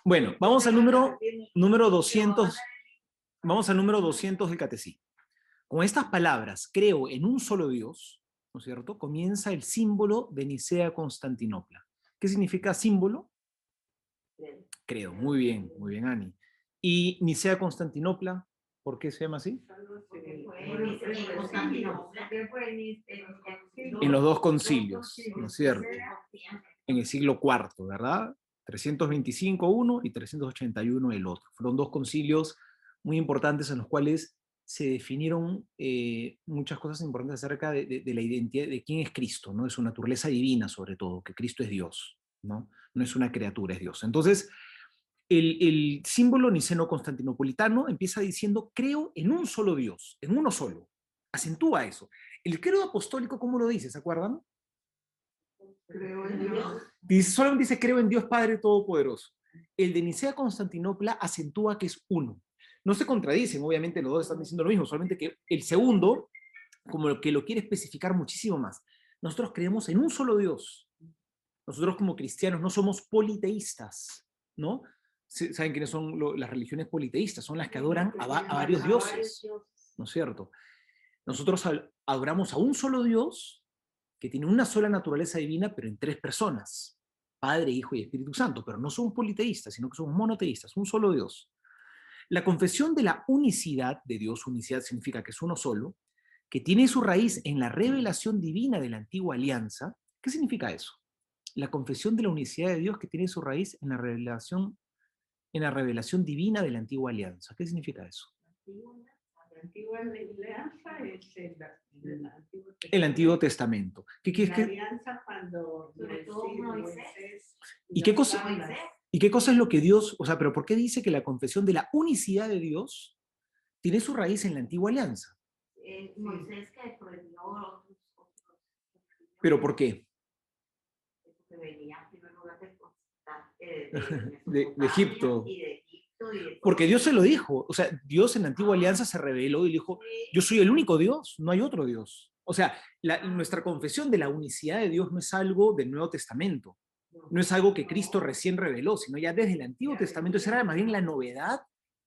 Bueno, vamos al número 200, vamos al número 200 del catecismo. Con estas palabras, creo en un solo Dios, ¿no es cierto? Comienza el símbolo de Nicea-Constantinopla. ¿Qué significa símbolo? Creo, muy bien, Ani. ¿Y Nicea-Constantinopla, por qué se llama así? En los dos concilios, ¿no es cierto? En el siglo IV, ¿verdad? 325 uno y 381 el otro. Fueron dos concilios muy importantes en los cuales se definieron muchas cosas importantes acerca de la identidad de quién es Cristo, ¿no? De su naturaleza divina, sobre todo, que Cristo es Dios, ¿no? No es una criatura, es Dios. Entonces, el símbolo niceno-constantinopolitano empieza diciendo, creo en un solo Dios, en uno solo. Acentúa eso. El credo apostólico, ¿cómo lo dice? ¿Se acuerdan? Creo en Dios. Solamente dice, creo en Dios Padre Todopoderoso. El de Nicea-Constantinopla acentúa que es uno. No se contradicen, obviamente los dos están diciendo lo mismo, solamente que el segundo, como que lo quiere especificar muchísimo más. Nosotros creemos en un solo Dios. Nosotros como cristianos no somos politeístas, ¿no? ¿Saben quiénes son las religiones politeístas? Son las que adoran a varios dioses, ¿no es cierto? Nosotros adoramos a un solo Dios que tiene una sola naturaleza divina, pero en tres personas, Padre, Hijo y Espíritu Santo, pero no somos politeístas, sino que somos monoteístas, un solo Dios. La confesión de la unicidad de Dios, unicidad significa que es uno solo, que tiene su raíz en la revelación divina de la antigua alianza. ¿Qué significa eso? La confesión de la unicidad de Dios que tiene su raíz en la revelación divina de la antigua alianza. ¿Qué significa eso? La antigua alianza es el Antiguo Testamento. La alianza cuando Moisés ¿Y qué cosa es lo que Dios, o sea, pero por qué dice que la confesión de la unicidad de Dios tiene su raíz en la antigua alianza? Moisés que prohibió otros. ¿Pero por qué? Que venía en primer lugar de Egipto. Porque Dios se lo dijo, o sea, Dios en la antigua alianza se reveló y dijo, yo soy el único Dios, no hay otro Dios. O sea, nuestra confesión de la unicidad de Dios no es algo del Nuevo Testamento, no es algo que Cristo recién reveló, sino ya desde el Antiguo Testamento. Esa era más bien la novedad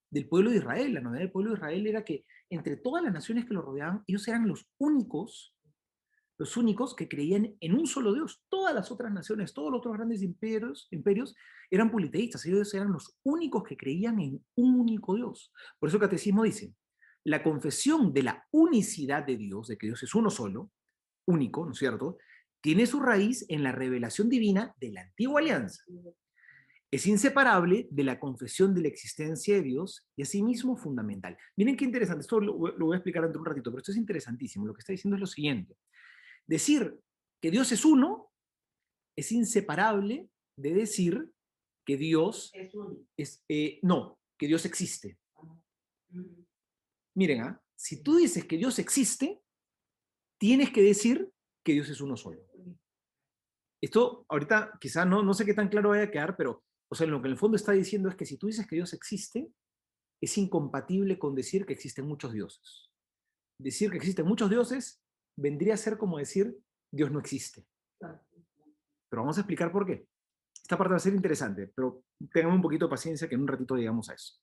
del pueblo de Israel. La novedad del pueblo de Israel era que entre todas las naciones que lo rodeaban, ellos eran los únicos que creían en un solo Dios. Todas las otras naciones, todos los otros grandes imperios eran politeístas. Ellos eran los únicos que creían en un único Dios. Por eso el catecismo dice, la confesión de la unicidad de Dios, de que Dios es uno solo, único, ¿no es cierto?, tiene su raíz en la revelación divina de la antigua alianza. Es inseparable de la confesión de la existencia de Dios y asimismo fundamental. Miren qué interesante, esto lo voy a explicar dentro de un ratito, pero esto es interesantísimo. Lo que está diciendo es lo siguiente. Decir que Dios es uno es inseparable de decir que Dios que Dios existe. Miren, si tú dices que Dios existe, tienes que decir que Dios es uno solo. Esto ahorita quizá no sé qué tan claro vaya a quedar, pero o sea, lo que en el fondo está diciendo es que si tú dices que Dios existe, es incompatible con decir que existen muchos dioses. Decir que existen muchos dioses vendría a ser como decir Dios no existe. Pero vamos a explicar por qué. Esta parte va a ser interesante, pero tengamos un poquito de paciencia que en un ratito llegamos a eso.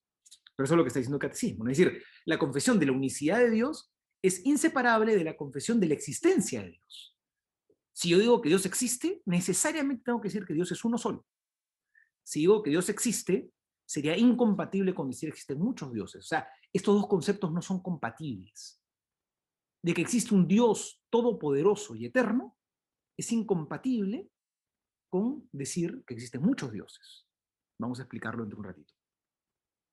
Pero eso es lo que está diciendo el catecismo, ¿no? Es decir, la confesión de la unicidad de Dios es inseparable de la confesión de la existencia de Dios. Si yo digo que Dios existe, necesariamente tengo que decir que Dios es uno solo. Si digo que Dios existe, sería incompatible con decir que existen muchos dioses. O sea, estos dos conceptos no son compatibles. De que existe un Dios todopoderoso y eterno, es incompatible con decir que existen muchos dioses. Vamos a explicarlo dentro de un ratito.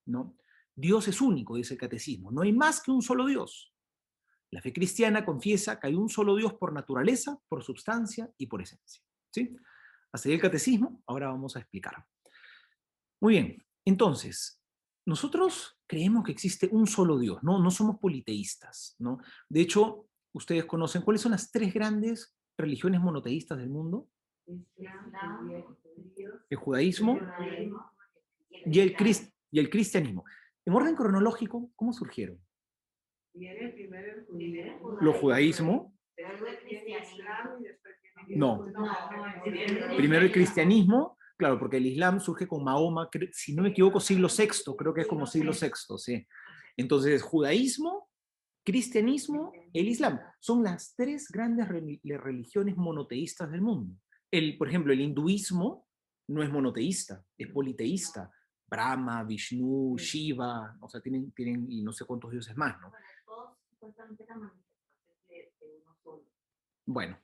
¿No? Dios es único, dice el catecismo. No hay más que un solo Dios. La fe cristiana confiesa que hay un solo Dios por naturaleza, por substancia y por esencia. ¿Sí? Hasta ahí el catecismo, ahora vamos a explicar. Muy bien, entonces, nosotros creemos que existe un solo Dios, no somos politeístas, ¿no? De hecho, ustedes conocen cuáles son las tres grandes religiones monoteístas del mundo. El judaísmo y el cristianismo. En orden cronológico, ¿cómo surgieron? Viene primero el judaísmo. Lo judaísmo. No. Primero el cristianismo, Claro, porque el Islam surge con Mahoma, si no me equivoco, siglo VI, creo que es como siglo VI, sí. Entonces, judaísmo, cristianismo, el Islam, son las tres grandes religiones monoteístas del mundo. Por ejemplo, el hinduismo no es monoteísta, es politeísta. Brahma, Vishnu, Shiva, o sea, tienen y no sé cuántos dioses más, ¿no? Todos supuestamente eran manifestaciones de uno solo. Bueno,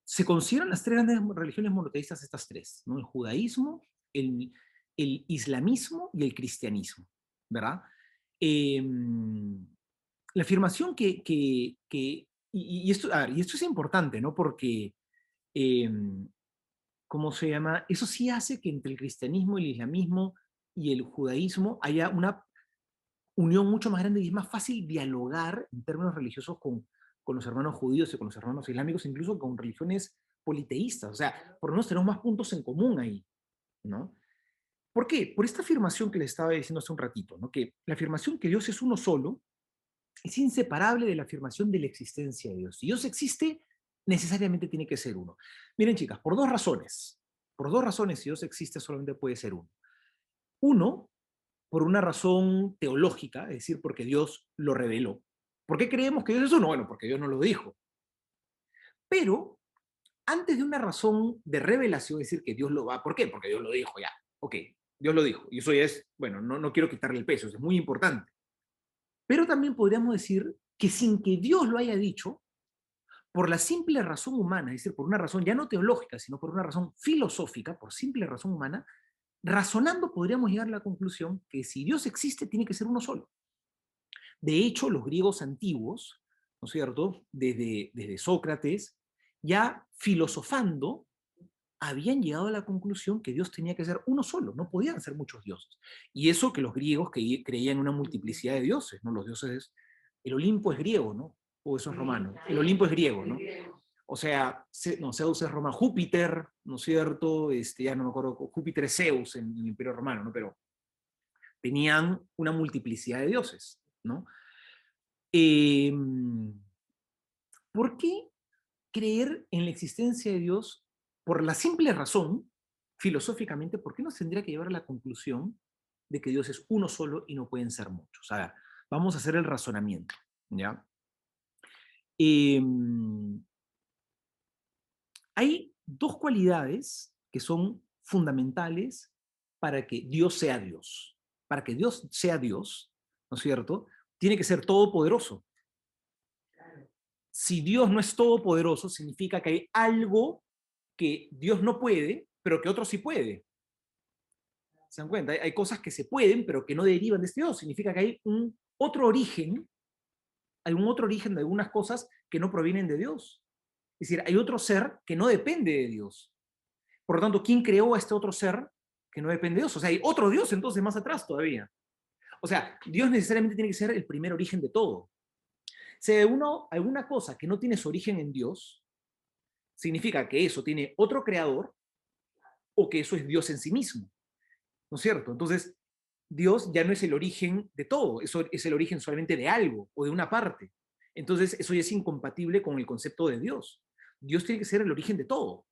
se consideran las tres grandes religiones monoteístas estas tres, ¿no? El judaísmo, el islamismo y el cristianismo, ¿verdad? Eh, la afirmación y esto, y esto es importante, ¿no? Porque, eh, ¿cómo se llama? Eso sí hace que entre el cristianismo, el islamismo y el judaísmo haya una unión mucho más grande y es más fácil dialogar en términos religiosos con los hermanos judíos y con los hermanos islámicos, incluso con religiones politeístas. O sea, por lo menos tenemos más puntos en común ahí, ¿no? ¿Por qué? Por esta afirmación que les estaba diciendo hace un ratito, ¿no? Que la afirmación que Dios es uno solo es inseparable de la afirmación de la existencia de Dios. Si Dios existe, necesariamente tiene que ser uno. Miren, chicas, por dos razones. Por dos razones, si Dios existe, solamente puede ser uno. Uno, por una razón teológica, es decir, porque Dios lo reveló. ¿Por qué creemos que Dios es uno? Bueno, porque Dios nos lo dijo. Pero antes de una razón de revelación, es decir, que Dios lo va, ¿por qué? Porque Dios lo dijo ya. Ok, Dios lo dijo. Y eso ya es, bueno, no quiero quitarle el peso, eso es muy importante. Pero también podríamos decir que sin que Dios lo haya dicho, por la simple razón humana, es decir, por una razón ya no teológica, sino por una razón filosófica, por simple razón humana, razonando podríamos llegar a la conclusión que si Dios existe, tiene que ser uno solo. De hecho, los griegos antiguos, ¿no es cierto?, desde Sócrates, ya filosofando, habían llegado a la conclusión que Dios tenía que ser uno solo, no podían ser muchos dioses. Y eso que los griegos creían en una multiplicidad de dioses, ¿no? Los dioses, el Olimpo es griego, ¿no? O eso es romano. El Olimpo es griego, ¿no? O sea, no, Zeus es Roma, Júpiter, ¿no es cierto? Ya no me acuerdo, Júpiter es Zeus en el Imperio Romano, ¿no? Pero tenían una multiplicidad de dioses, ¿no? Eh, ¿Por qué creer en la existencia de Dios? Por la simple razón, filosóficamente, ¿por qué nos tendría que llevar a la conclusión de que Dios es uno solo y no pueden ser muchos? A ver, vamos a hacer el razonamiento, ¿ya? Eh, Hay dos cualidades que son fundamentales para que Dios sea Dios. Para que Dios sea Dios, ¿no es cierto? Tiene que ser todopoderoso. Si Dios no es todopoderoso, significa que hay algo que Dios no puede, pero que otro sí puede. ¿Se dan cuenta? Hay cosas que se pueden, pero que no derivan de este Dios. Significa que hay un otro origen, algún otro origen de algunas cosas que no provienen de Dios. Es decir, hay otro ser que no depende de Dios. Por lo tanto, ¿quién creó a este otro ser que no depende de Dios? O sea, hay otro Dios entonces más atrás todavía. O sea, Dios necesariamente tiene que ser el primer origen de todo. Si hay alguna cosa que no tiene su origen en Dios, significa que eso tiene otro creador o que eso es Dios en sí mismo. ¿No es cierto? Entonces, Dios ya no es el origen de todo, eso es el origen solamente de algo o de una parte. Entonces, eso ya es incompatible con el concepto de Dios. Dios tiene que ser el origen de todo.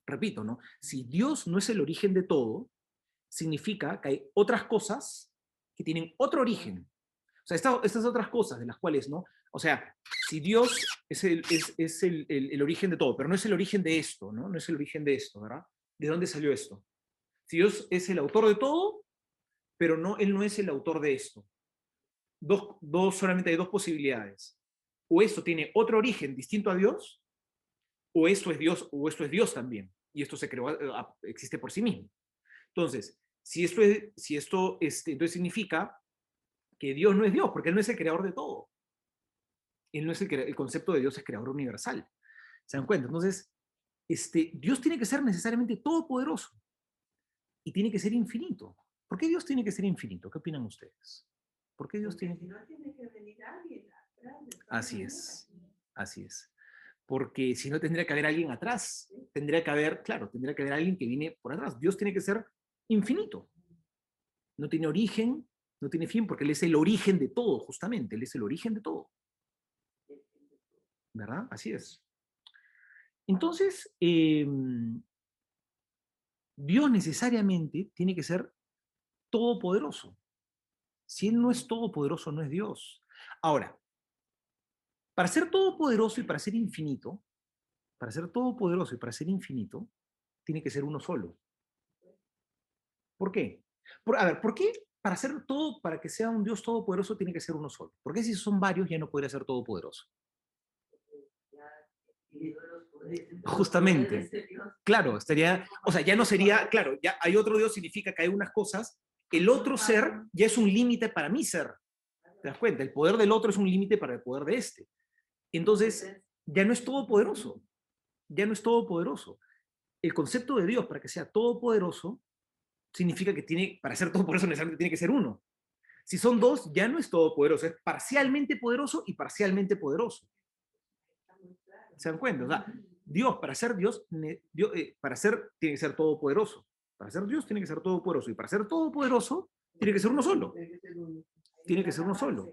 Repito, ¿no? Si Dios no es el origen de todo, significa que hay otras cosas que tienen otro origen. O sea, estas otras cosas de las cuales, ¿no? O sea, si Dios es el origen de todo, pero no es el origen de esto, ¿no? No es el origen de esto, ¿verdad? ¿De dónde salió esto? Si Dios es el autor de todo, pero no, Él no es el autor de esto. Solamente hay dos posibilidades. O esto tiene otro origen distinto a Dios, o esto es Dios, o esto es Dios también. Y esto se creó, existe por sí mismo. Entonces, entonces significa que Dios no es Dios, porque Él no es el creador de todo. Él no es el concepto de Dios es creador universal. ¿Se dan cuenta? Entonces, Dios tiene que ser necesariamente todopoderoso y tiene que ser infinito. ¿Por qué Dios tiene que ser infinito? ¿Qué opinan ustedes? ¿Por qué Dios tiene Si no tiene que venir alguien atrás. Así es, así es. Porque si no tendría que haber alguien atrás, tendría que haber, claro, tendría que haber alguien que viene por atrás. Dios tiene que ser infinito. No tiene origen, no tiene fin, porque Él es el origen de todo, justamente. Él es el origen de todo. ¿Verdad? Así es. Entonces, Dios necesariamente tiene que ser todopoderoso. Si Él no es todopoderoso, no es Dios. Ahora, para ser todopoderoso y para ser infinito, para ser todopoderoso y para ser infinito, tiene que ser uno solo. ¿Por qué? A ver, ¿por qué para ser todo, para que sea un Dios todopoderoso tiene que ser uno solo? ¿Por qué si son varios ya no podría ser todopoderoso? Justamente. Claro, estaría, o sea, ya no sería, claro, ya hay otro Dios significa que hay unas cosas, el otro ser ya es un límite para mi ser. ¿Te das cuenta? El poder del otro es un límite para el poder de este. Entonces, ya no es todopoderoso. Ya no es todopoderoso. El concepto de Dios para que sea todopoderoso significa que tiene, para ser todopoderoso necesariamente tiene que ser uno. Si son dos, ya no es todopoderoso, es parcialmente poderoso y parcialmente poderoso. ¿Se dan cuenta? O sea, Dios, para ser Dios, para ser, tiene que ser todopoderoso. Para ser Dios tiene que ser todopoderoso. Y para ser todopoderoso, tiene que ser uno solo. Tiene que ser uno solo.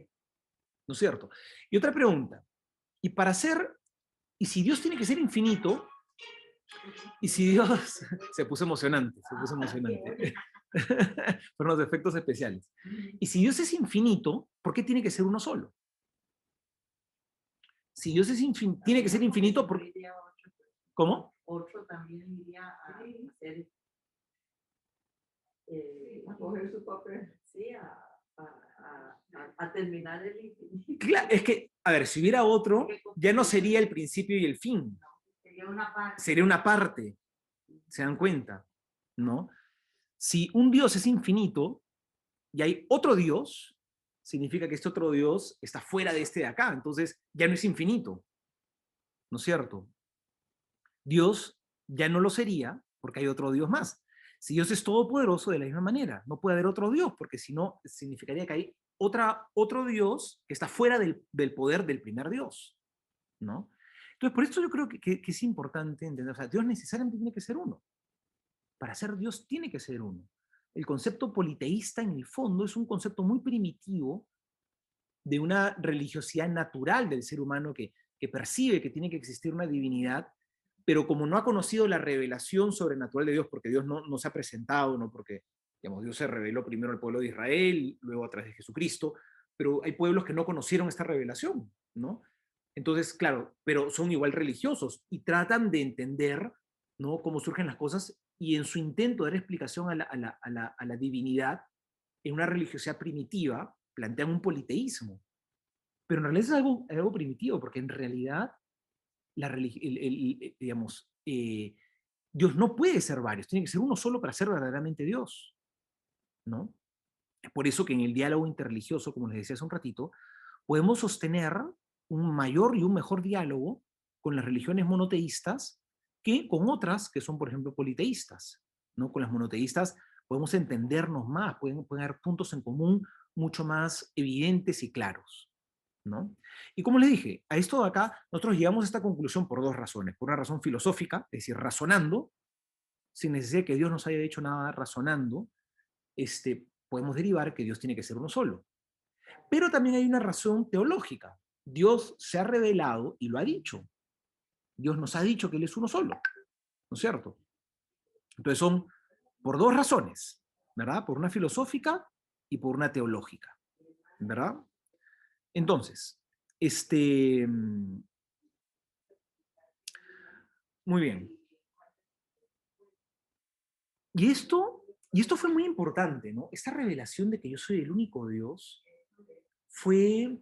¿No es cierto? Y otra pregunta. Y para ser, y si Dios tiene que ser infinito, y si Dios, se puso emocionante, fueron los efectos especiales. Y si Dios es infinito, ¿por qué tiene que ser uno solo? Si Dios es tiene que ser infinito, ¿por qué? ¿Cómo? Otro también iría a hacer, A coger su papel. sí, a terminar el infinito. Claro, es que, a ver, si hubiera otro, ya no sería el principio y el fin. Sería una parte. Sería una parte. ¿Se dan cuenta? ¿No? Si un Dios es infinito y hay otro Dios, significa que este otro Dios está fuera de este de acá. Entonces, ya no es infinito. ¿No es cierto? Dios ya no lo sería porque hay otro Dios más. Si Dios es todopoderoso, de la misma manera, no puede haber otro Dios, porque si no, significaría que hay otro Dios que está fuera del poder del primer Dios, ¿no? Entonces, por eso yo creo que es importante entender, o sea, Dios necesariamente tiene que ser uno. Para ser Dios tiene que ser uno. El concepto politeísta, en el fondo, es un concepto muy primitivo de una religiosidad natural del ser humano que percibe que tiene que existir una divinidad, pero como no ha conocido la revelación sobrenatural de Dios, porque Dios no se ha presentado, no porque, digamos, Dios se reveló primero al pueblo de Israel, luego a través de Jesucristo, pero hay pueblos que no conocieron esta revelación, ¿no? Entonces, claro, pero son igual religiosos y tratan de entender, ¿no?, cómo surgen las cosas, y en su intento de dar explicación a la divinidad en una religiosidad primitiva, plantean un politeísmo. Pero en realidad es algo primitivo, porque en realidad digamos, Dios no puede ser varios, tiene que ser uno solo para ser verdaderamente Dios, ¿no? Es por eso que en el diálogo interreligioso, como les decía hace un ratito, podemos sostener un mayor y un mejor diálogo con las religiones monoteístas que con otras que son, por ejemplo, politeístas, ¿no? Con las monoteístas podemos entendernos más, pueden haber puntos en común mucho más evidentes y claros, ¿no? Y como les dije, a esto de acá nosotros llegamos a esta conclusión por dos razones. Por una razón filosófica, es decir, razonando, sin necesidad de que Dios nos haya dicho nada, razonando, podemos derivar que Dios tiene que ser uno solo. Pero también hay una razón teológica. Dios se ha revelado y lo ha dicho. Dios nos ha dicho que Él es uno solo, ¿no es cierto? Entonces son por dos razones, ¿verdad? Por una filosófica y por una teológica, ¿verdad? Entonces, muy bien. Y esto fue muy importante, ¿no? Esta revelación de que yo soy el único Dios fue,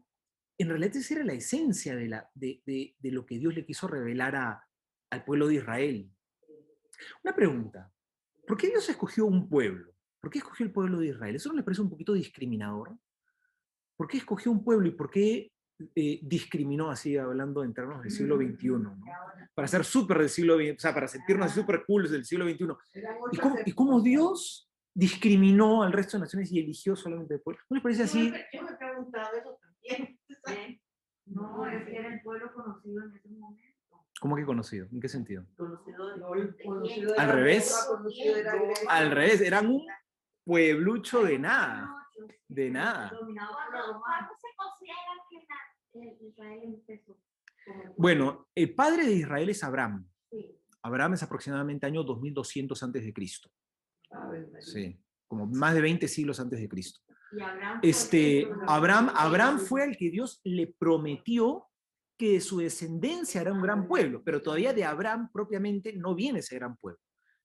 en realidad esa era la esencia de lo que Dios le quiso revelar al pueblo de Israel. Una pregunta, ¿por qué Dios escogió un pueblo? ¿Por qué escogió el pueblo de Israel? ¿Eso no le parece un poquito discriminador? ¿Por qué escogió un pueblo y por qué discriminó, así hablando en términos del siglo XXI, ¿no? Para ser súper del siglo XX, o sea, para sentirnos súper cool del siglo XXI. ¿Y cómo Dios discriminó al resto de naciones y eligió solamente el pueblo? ¿No les parece así? Yo me he preguntado eso también. No, es que era el pueblo conocido en ese momento. ¿Cómo que conocido? ¿En qué sentido? Conocido ¿Al revés? Al revés, eran un pueblucho de nada. De nada. ¿Cuándo se considera que Israel empezó? Bueno, el padre de Israel es Abraham. Sí. Abraham es aproximadamente año 2200 antes de Cristo. Ave María. Sí, como más de 20 siglos antes de Cristo. Y Abraham fue al que Dios le prometió que de su descendencia era un gran pueblo, pero todavía de Abraham propiamente no viene ese gran pueblo.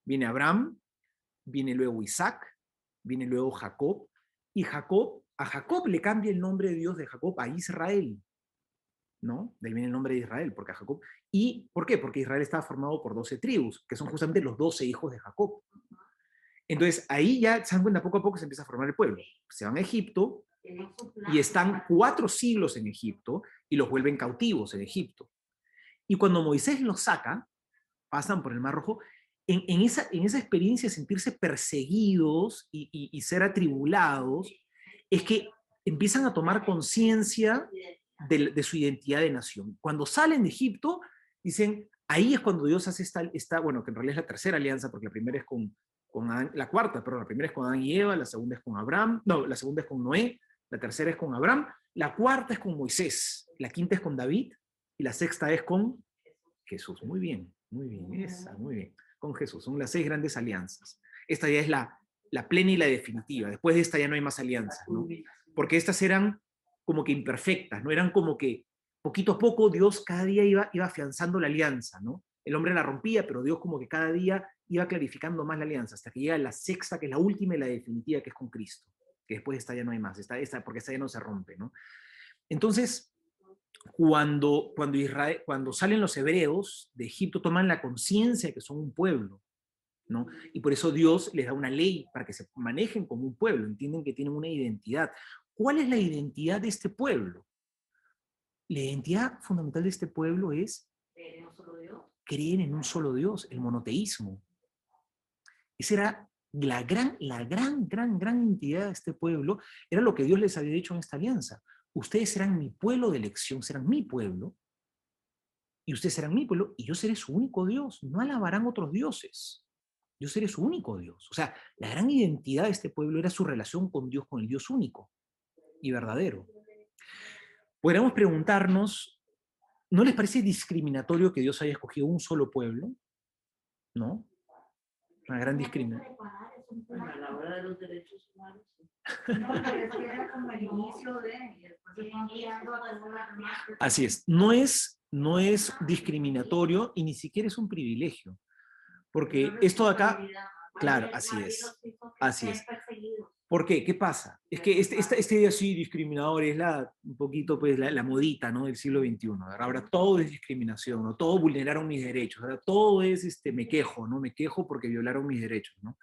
Viene Abraham, viene luego Isaac, viene luego Jacob, y a Jacob le cambia el nombre de Dios de Jacob a Israel, ¿no? De ahí viene el nombre de Israel, porque a Jacob. ¿Y por qué? Porque Israel estaba formado por 12 tribus, que son justamente los 12 hijos de Jacob. Entonces ahí ya se dan cuenta, poco a poco se empieza a formar el pueblo. Se van a Egipto y están 4 siglos en Egipto y los vuelven cautivos en Egipto. Y cuando Moisés los saca, pasan por el Mar Rojo, en esa experiencia de sentirse perseguidos y ser atribulados, es que empiezan a tomar conciencia de su identidad de nación. Cuando salen de Egipto, dicen, ahí es cuando Dios hace bueno, que en realidad es la tercera alianza, porque la primera es con Adán, la cuarta, perdón, la primera es con Adán y Eva, la segunda es con Abraham, no, la segunda es con Noé, la tercera es con Abraham, la cuarta es con Moisés, la quinta es con David, y la sexta es con Jesús. Muy bien, muy bien, con Jesús. Son las 6 grandes alianzas. Esta ya es la plena y la definitiva. Después de esta ya no hay más alianzas, ¿no? Porque estas eran como que imperfectas, ¿no? Eran como que poquito a poco Dios cada día iba afianzando la alianza, ¿no? El hombre la rompía, pero Dios como que cada día iba clarificando más la alianza, hasta que llega la sexta, que es la última y la definitiva, que es con Cristo, que después de esta ya no hay más, porque esta ya no se rompe, ¿no? Entonces, cuando salen los hebreos de Egipto, toman la conciencia de que son un pueblo, ¿no? Y por eso Dios les da una ley para que se manejen como un pueblo, entienden que tienen una identidad. ¿Cuál es la identidad de este pueblo? La identidad fundamental de este pueblo es creer en un solo Dios, el monoteísmo. Esa era la gran identidad de este pueblo, era lo que Dios les había dicho en esta alianza. Ustedes serán mi pueblo de elección, serán mi pueblo, y ustedes serán mi pueblo, y yo seré su único Dios. No alabarán otros dioses. Yo seré su único Dios. O sea, la gran identidad de este pueblo era su relación con Dios, con el Dios único y verdadero. Podríamos preguntarnos, ¿no les parece discriminatorio que Dios haya escogido un solo pueblo? ¿No? Una gran discriminación. Bueno, a la hora de los derechos humanos. No, pero es que era como el inicio de, y después se fue ampliando a todas las demás. Así es, no es discriminatorio y ni siquiera es un privilegio, porque esto de acá, claro, así es. ¿Por qué? ¿Qué pasa? Es que esta idea así discriminador es un poquito pues la modita, ¿no? Del siglo XXI. Ahora todo es discriminación, ¿no? Todo vulneraron mis derechos, ahora todo es me quejo, ¿no? Me quejo porque violaron mis derechos, ¿no?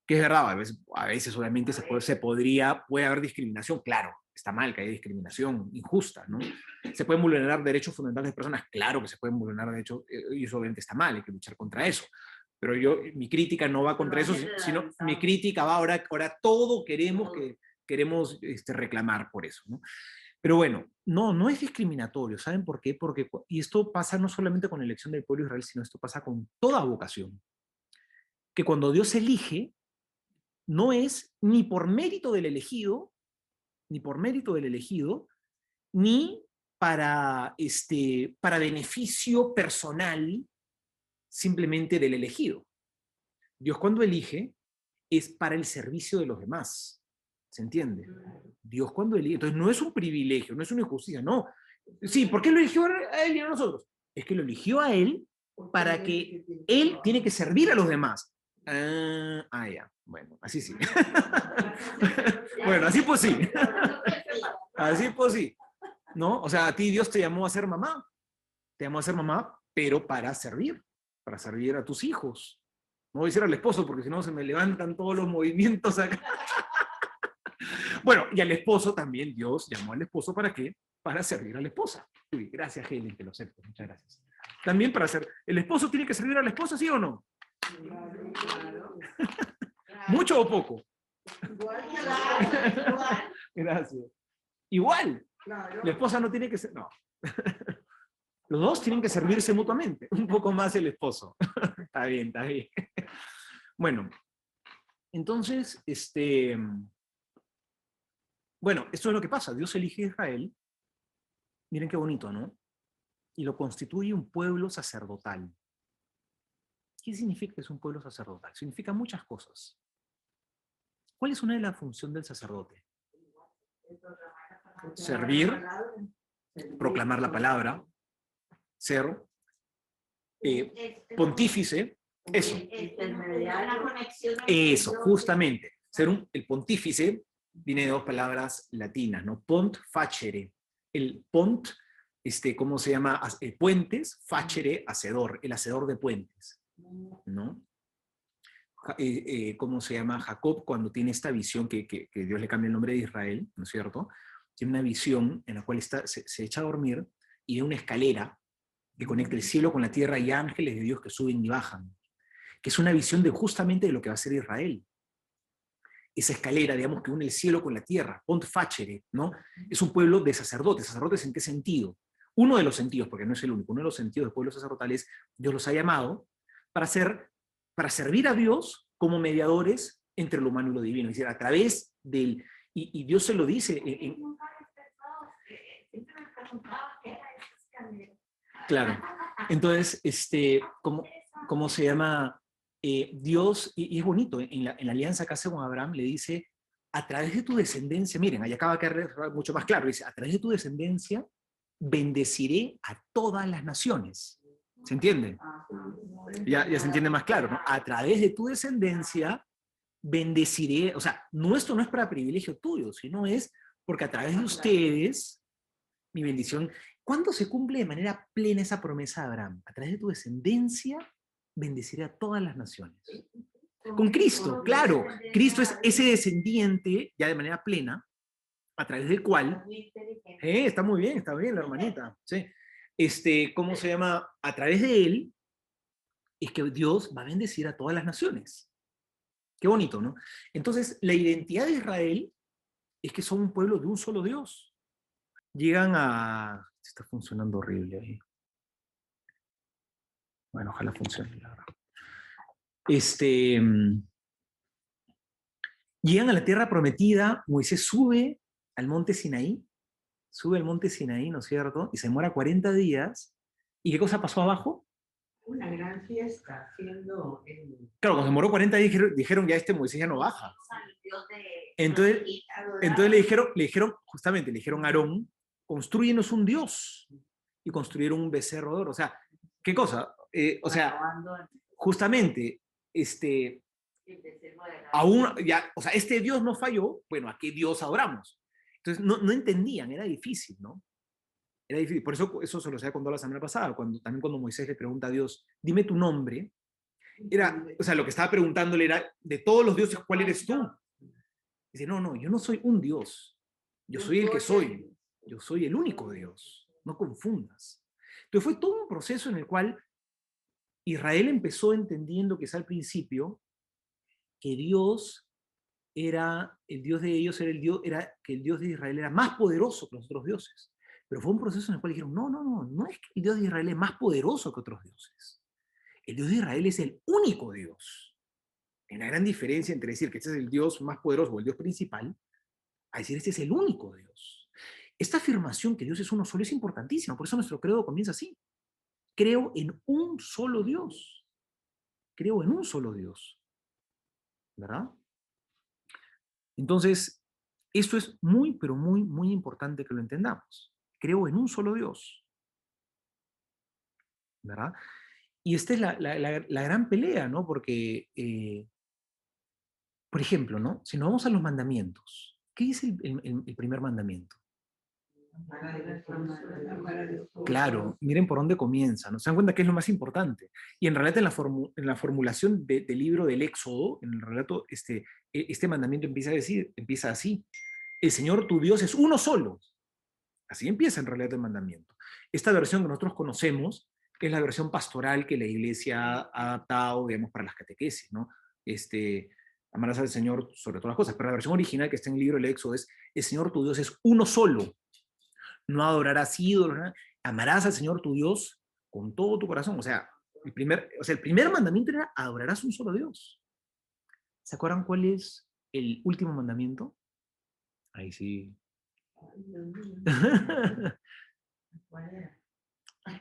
Que es verdad, a veces obviamente puede haber discriminación, claro, está mal que haya discriminación injusta, ¿no? Se pueden vulnerar derechos fundamentales de personas, claro que se pueden vulnerar derechos, y eso obviamente está mal, hay que luchar contra eso. Pero mi crítica no va contra eso, sino mi crítica va ahora todo queremos reclamar por eso, ¿no? Pero bueno, no es discriminatorio, ¿saben por qué? Y esto pasa no solamente con la elección del pueblo de Israel, sino esto pasa con toda vocación. Que cuando Dios elige, no es ni por mérito del elegido, ni para beneficio personal simplemente del elegido. Dios cuando elige es para el servicio de los demás. ¿Se entiende? Dios cuando elige, entonces no es un privilegio, no es una injusticia, no. Sí, ¿por qué lo eligió a él y a nosotros? Es que lo eligió a él para que él tiene que servir a los demás. Ya. Bueno, así sí. Bueno, así pues sí. Así pues sí. ¿No? O sea, a ti Dios te llamó a ser mamá. Te llamó a ser mamá, pero para servir a tus hijos. No voy a decir al esposo, porque si no se me levantan todos los movimientos acá. Bueno, y al esposo también, Dios llamó al esposo ¿para qué? Para servir a la esposa. Uy, gracias, Helen, que lo acepto. Muchas gracias. También para ser. ¿El esposo tiene que servir a la esposa, sí o no? Claro. ¿Mucho o poco? Igual. Gracias. Igual. Claro. La esposa no tiene que ser. No. Los dos tienen que servirse mutuamente. Un poco más el esposo. Está bien, está bien. Bueno, entonces, bueno, esto es lo que pasa. Dios elige a Israel. Miren qué bonito, ¿no? Y lo constituye un pueblo sacerdotal. ¿Qué significa que es un pueblo sacerdotal? Significa muchas cosas. ¿Cuál es una de las funciones del sacerdote? Servir, proclamar la palabra, ser pontífice, eso. Eso, justamente. El pontífice viene de dos palabras latinas, ¿no? Pont, facere. El pont, ¿cómo se llama? Puentes, facere, hacedor, el hacedor de puentes, ¿no? ¿Cómo se llama? Jacob, cuando tiene esta visión que Dios le cambia el nombre de Israel, ¿no es cierto? Tiene una visión en la cual se echa a dormir y ve una escalera que conecta el cielo con la tierra y ángeles de Dios que suben y bajan, que es una visión justamente de lo que va a ser Israel. Esa escalera, digamos, que une el cielo con la tierra, pont facere, ¿no? Es un pueblo de sacerdotes. ¿Sacerdotes en qué sentido? Uno de los sentidos, porque no es el único, uno de los sentidos del pueblo sacerdotal es Dios los ha llamado para servir a Dios como mediadores entre lo humano y lo divino. Es decir, a través del... Y Dios se lo dice... Claro. Entonces, ¿cómo se llama? Dios, y es bonito, en la alianza que hace con Abraham, le dice, a través de tu descendencia, miren, ahí acaba de quedar mucho más claro, dice, a través de tu descendencia, bendeciré a todas las naciones. ¿Se entiende? Ya se entiende más claro, ¿no? A través de tu descendencia, bendeciré, o sea, esto no es para privilegio tuyo, sino es porque a través de ustedes, mi bendición. ¿Cuándo se cumple de manera plena esa promesa de Abraham? A través de tu descendencia, bendeciré a todas las naciones. Con Cristo, claro. Cristo es ese descendiente, ya de manera plena, a través del cual... está muy bien la hermanita. Sí. ¿Cómo se llama? A través de él, es que Dios va a bendecir a todas las naciones. Qué bonito, ¿no? Entonces, la identidad de Israel es que son un pueblo de un solo Dios. Llegan a... Está funcionando horrible ahí. Bueno, ojalá funcione, la verdad. Llegan a la tierra prometida, Moisés sube al monte Sinaí, ¿no es cierto? Y se demora 40 días. ¿Y qué cosa pasó abajo? Una gran fiesta haciendo Claro, cuando se demoró 40 días dijeron ya Moisés ya no baja. Entonces le dijeron a Aarón, construyenos un dios. Y construyeron un becerro de oro. O sea, ¿qué cosa? O sea, justamente, o sea, este Dios no falló, bueno, ¿a qué Dios adoramos? Entonces, no entendían, era difícil, ¿no? Era difícil. Por eso se lo había contado la semana pasada, también cuando Moisés le pregunta a Dios, dime tu nombre, o sea, lo que estaba preguntándole era, de todos los dioses, ¿cuál eres tú? Dice, no, yo no soy un Dios, yo soy el que soy, yo soy el único Dios, no confundas. Entonces fue todo un proceso en el cual Israel empezó entendiendo que es al principio que Dios era, el Dios de ellos era que el Dios de Israel era más poderoso que los otros dioses. Pero fue un proceso en el cual dijeron, no es que el Dios de Israel es más poderoso que otros dioses. El Dios de Israel es el único Dios. Hay una gran diferencia entre decir que este es el Dios más poderoso o el Dios principal, a decir este es el único Dios. Esta afirmación que Dios es uno solo es importantísima, por eso nuestro credo comienza así. Creo en un solo Dios. Creo en un solo Dios. ¿Verdad? Entonces, esto es muy, pero muy, muy importante que lo entendamos. Creo en un solo Dios. ¿Verdad? Y esta es la gran pelea, ¿no? Porque, por ejemplo, ¿no? Si nos vamos a los mandamientos, ¿qué es el primer mandamiento? Claro, miren por dónde comienza, ¿no? Se dan cuenta que es lo más importante. Y en realidad en la formulación del libro del Éxodo, en el relato, este mandamiento empieza así. El Señor tu Dios es uno solo. Así empieza en realidad el mandamiento. Esta versión que nosotros conocemos es la versión pastoral que la iglesia ha adaptado, digamos, para las catequesis, ¿no? Amarás al Señor sobre todas las cosas, pero la versión original que está en el libro del Éxodo es: el Señor tu Dios es uno solo. No adorarás ídolos, ¿no? Amarás al Señor tu Dios con todo tu corazón. O sea, el primer mandamiento era: adorarás un solo Dios. ¿Se acuerdan cuál es el último mandamiento? Ahí sí.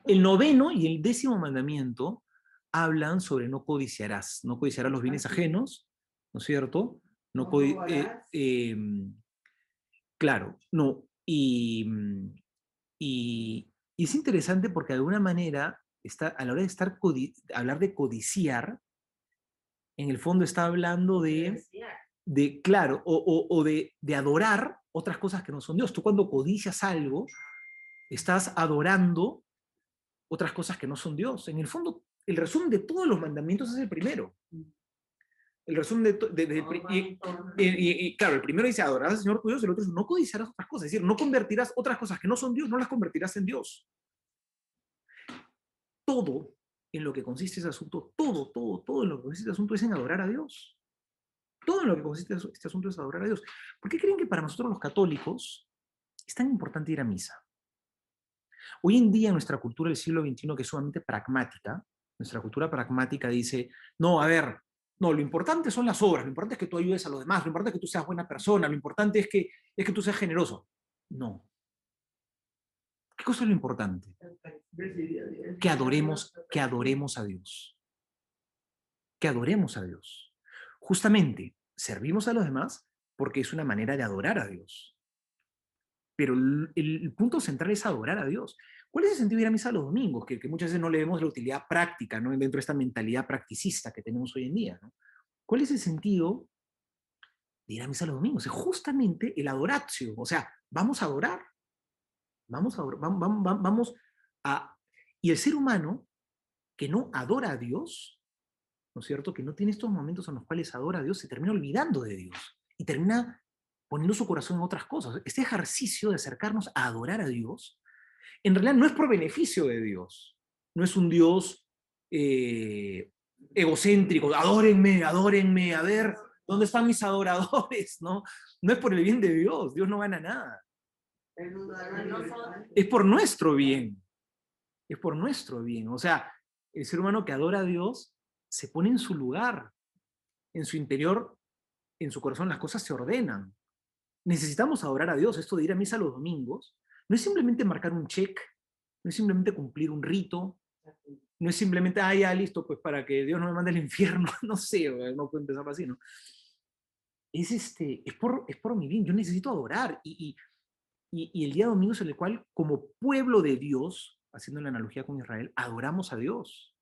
El noveno y el 10º mandamiento hablan sobre no codiciarás los bienes ajenos, ¿no es cierto? No No codi- robarás. claro, no. Y es interesante porque de alguna manera, a la hora de hablar de codiciar, en el fondo está hablando claro, o de adorar otras cosas que no son Dios. Tú cuando codicias algo, estás adorando otras cosas que no son Dios. En el fondo, el resumen de todos los mandamientos es el primero. El resumen claro, el primero dice adorarás al Señor tu Dios, el otro es no codiciarás otras cosas. Es decir, no convertirás otras cosas que no son Dios, no las convertirás en Dios. Todo en lo que consiste ese asunto, todo en lo que consiste ese asunto es en adorar a Dios. Todo en lo que consiste este asunto es adorar a Dios. ¿Por qué creen que para nosotros los católicos es tan importante ir a misa? Hoy en día, en nuestra cultura del siglo XXI, que es sumamente pragmática, nuestra cultura pragmática dice, no, a ver, no, lo importante son las obras, lo importante es que tú ayudes a los demás, lo importante es que tú seas buena persona, lo importante es que tú seas generoso. No. ¿Qué cosa es lo importante? Que adoremos a Dios. Que adoremos a Dios. Justamente, servimos a los demás porque es una manera de adorar a Dios. Pero el punto central es adorar a Dios. ¿Cuál es el sentido de ir a misa los domingos? Que muchas veces no le vemos la utilidad práctica, ¿no? Dentro de esta mentalidad practicista que tenemos hoy en día, ¿no? ¿Cuál es el sentido de ir a misa los domingos? Es justamente el adoratio, o sea, vamos a adorar. Vamos a... Y el ser humano que no adora a Dios, ¿no es cierto? Que no tiene estos momentos en los cuales adora a Dios, se termina olvidando de Dios y termina poniendo su corazón en otras cosas. Este ejercicio de acercarnos a adorar a Dios, en realidad no es por beneficio de Dios. No es un Dios egocéntrico, adórenme, adórenme, a ver, ¿dónde están mis adoradores? ¿No? No es por el bien de Dios, Dios no gana nada. Es por nuestro bien. Es por nuestro bien. O sea, el ser humano que adora a Dios se pone en su lugar, en su interior, en su corazón las cosas se ordenan. Necesitamos adorar a Dios. Esto de ir a misa los domingos no es simplemente marcar un check, no es simplemente cumplir un rito, no es simplemente, ah, ya listo, pues para que Dios no me mande al infierno, no sé, no puedo empezar así, ¿no? Es por mi bien, yo necesito adorar y el día domingo es el cual, como pueblo de Dios, haciendo la analogía con Israel, adoramos a Dios.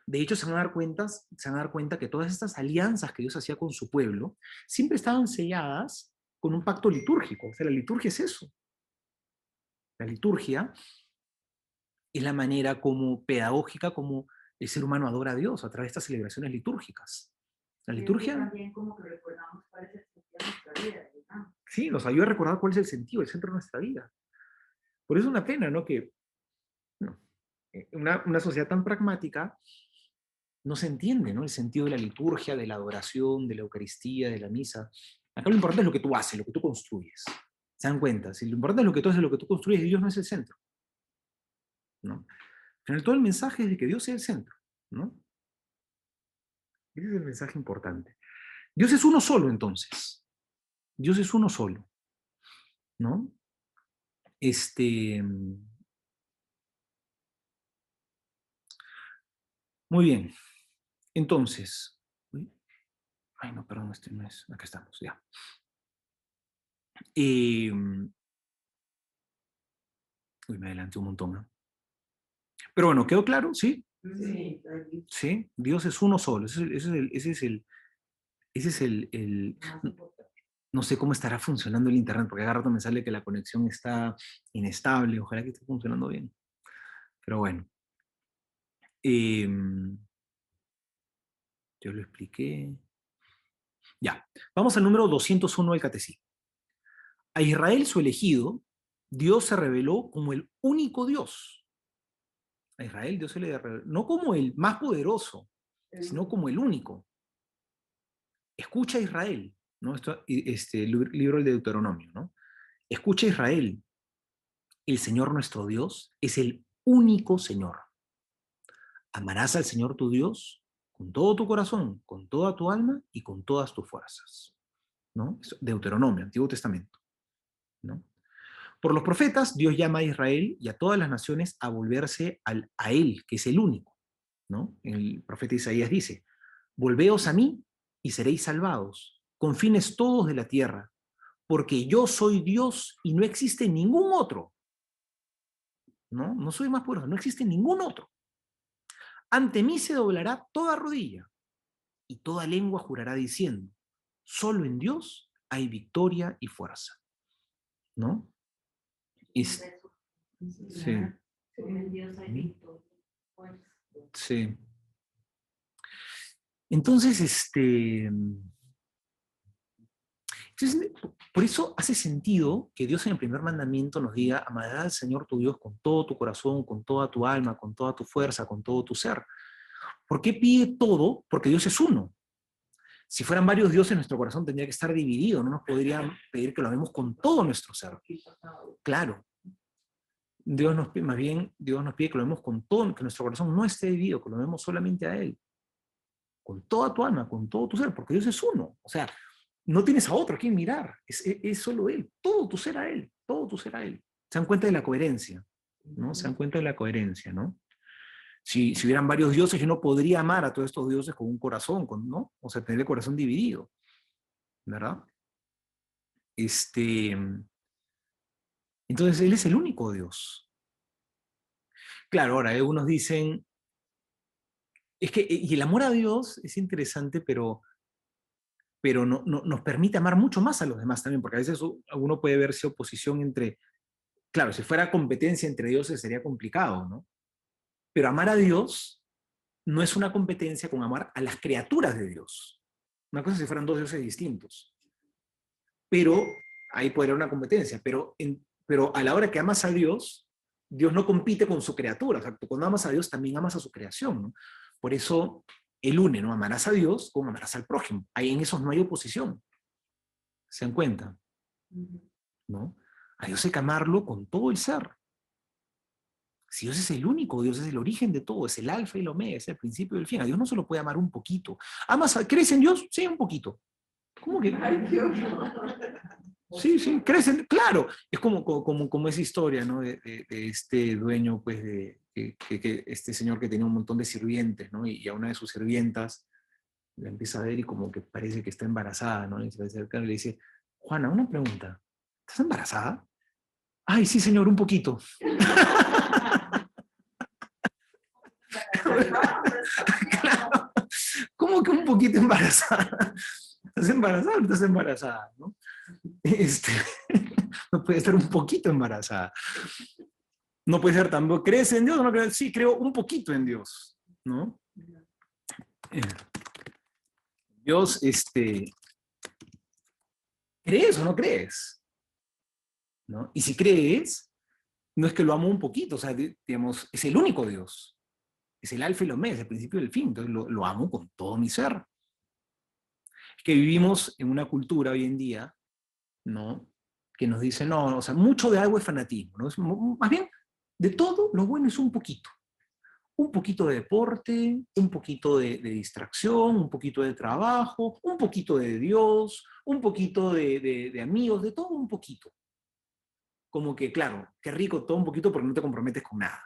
De hecho, se van a dar cuenta que todas estas alianzas que Dios hacía con su pueblo siempre estaban selladas con un pacto litúrgico. O sea, la liturgia es eso. La liturgia es la manera como pedagógica, como el ser humano adora a Dios a través de estas celebraciones litúrgicas. La liturgia también como que recordamos cuál es el sentido de nuestra vida, ¿verdad? sí, nos ayuda a recordar cuál es el sentido, el centro de nuestra vida. Por eso es una pena, ¿no? Que no, una sociedad tan pragmática no se entiende, ¿no? El sentido de la liturgia, de la adoración, de la Eucaristía, de la misa. Acá lo importante es lo que tú haces, lo que tú construyes. ¿Se dan cuenta? Si lo importante es lo que tú haces, lo que tú construyes, Dios no es el centro, ¿no? Al final todo el mensaje es de que Dios es el centro, ¿no? Ese es el mensaje importante. Dios es uno solo, entonces. Dios es uno solo, ¿no? Muy bien. Entonces, ay, no, perdón, este no es, acá estamos, ya. Uy, me adelanté un montón, ¿no? Pero bueno, ¿quedó claro? ¿Sí? Sí. Sí, Dios es uno solo. Ese es no sé cómo estará funcionando el internet, porque cada rato me sale que la conexión está inestable. Ojalá que esté funcionando bien. Pero bueno. Yo lo expliqué. Ya. Vamos al número 201 del Catecismo. A Israel, su elegido, Dios se reveló como el único Dios. A Israel Dios se le reveló, no como el más poderoso, sino como el único. Escucha a Israel, ¿no? Este libro de Deuteronomio, ¿no? Escucha a Israel, el Señor nuestro Dios es el único Señor. Amarás al Señor tu Dios con todo tu corazón, con toda tu alma y con todas tus fuerzas, ¿no? Deuteronomio, Antiguo Testamento, ¿no? Por los profetas, Dios llama a Israel y a todas las naciones a volverse a Él, que es el único, ¿no? El profeta Isaías dice, volveos a mí y seréis salvados, con fines todos de la tierra, porque yo soy Dios y no existe ningún otro. ¿No? No soy más poderoso, no existe ningún otro. Ante mí se doblará toda rodilla y toda lengua jurará diciendo, solo en Dios hay victoria y fuerza. ¿No? Sí. En Dios hay victoria, fuerza. Sí. Entonces, por eso hace sentido que Dios en el primer mandamiento nos diga, amarás al Señor tu Dios con todo tu corazón, con toda tu alma, con toda tu fuerza, con todo tu ser. ¿Por qué pide todo? Porque Dios es uno. Si fueran varios dioses, nuestro corazón tendría que estar dividido, no nos podrían pedir que lo amemos con todo nuestro ser. Claro. Más bien, Dios nos pide que lo amemos con todo, que nuestro corazón no esté dividido, que lo amemos solamente a Él. Con toda tu alma, con todo tu ser, porque Dios es uno. O sea, no tienes a otro a quien mirar, es solo Él, todo tu ser a Él, todo tu ser a Él. Se dan cuenta de la coherencia, ¿no? Se dan cuenta de la coherencia, ¿no? Si hubieran varios dioses, yo no podría amar a todos estos dioses con un corazón, ¿no? O sea, tener el corazón dividido, ¿verdad? Entonces, Él es el único Dios. Claro, ahora, algunos dicen, es que, y el amor a Dios es interesante, pero no, nos permite amar mucho más a los demás también, porque a veces uno puede verse oposición entre, claro, si fuera competencia entre dioses sería complicado, ¿no? Pero amar a Dios no es una competencia con amar a las criaturas de Dios. Una cosa si fueran dos dioses distintos. Pero ahí podría haber una competencia, pero a la hora que amas a Dios, Dios no compite con su criatura. O sea, cuando amas a Dios también amas a su creación, ¿no? Por eso Él une, ¿no? Amarás a Dios como amarás al prójimo. Ahí en esos no hay oposición. ¿Se dan cuenta? ¿No? A Dios hay que amarlo con todo el ser. Si Dios es el único, Dios es el origen de todo, es el alfa y el omega, es el principio y el fin. A Dios no se lo puede amar un poquito. ¿Crees en Dios? Sí, un poquito. ¿Cómo que? Sí, crecen, claro. Es como esa historia, ¿no? De este dueño, pues, que este señor que tenía un montón de sirvientes, ¿no? Y a una de sus sirvientas la empieza a ver y como que parece que está embarazada, ¿no? Y se le acerca y le dice, Juana, una pregunta. ¿Estás embarazada? Ay, sí, señor, un poquito. Claro. ¿Cómo que un poquito embarazada? ¿Estás embarazada o no estás embarazada? ¿No? No puede estar un poquito embarazada. No puede ser tampoco, ¿crees en Dios o no crees? Sí, creo un poquito en Dios, ¿no? Dios, ¿crees o no crees? ¿No? Y si crees, no es que lo amo un poquito, o sea, digamos, es el único Dios. Es el alfa y el omega, es el principio y el fin, entonces lo amo con todo mi ser. Es que vivimos en una cultura hoy en día, ¿no? Que nos dice, no, o sea, mucho de algo es fanatismo, ¿no? Más bien, de todo lo bueno es un poquito. Un poquito de deporte, un poquito de distracción, un poquito de trabajo, un poquito de Dios, un poquito de amigos, de todo un poquito. Como que, claro, qué rico todo un poquito porque no te comprometes con nada.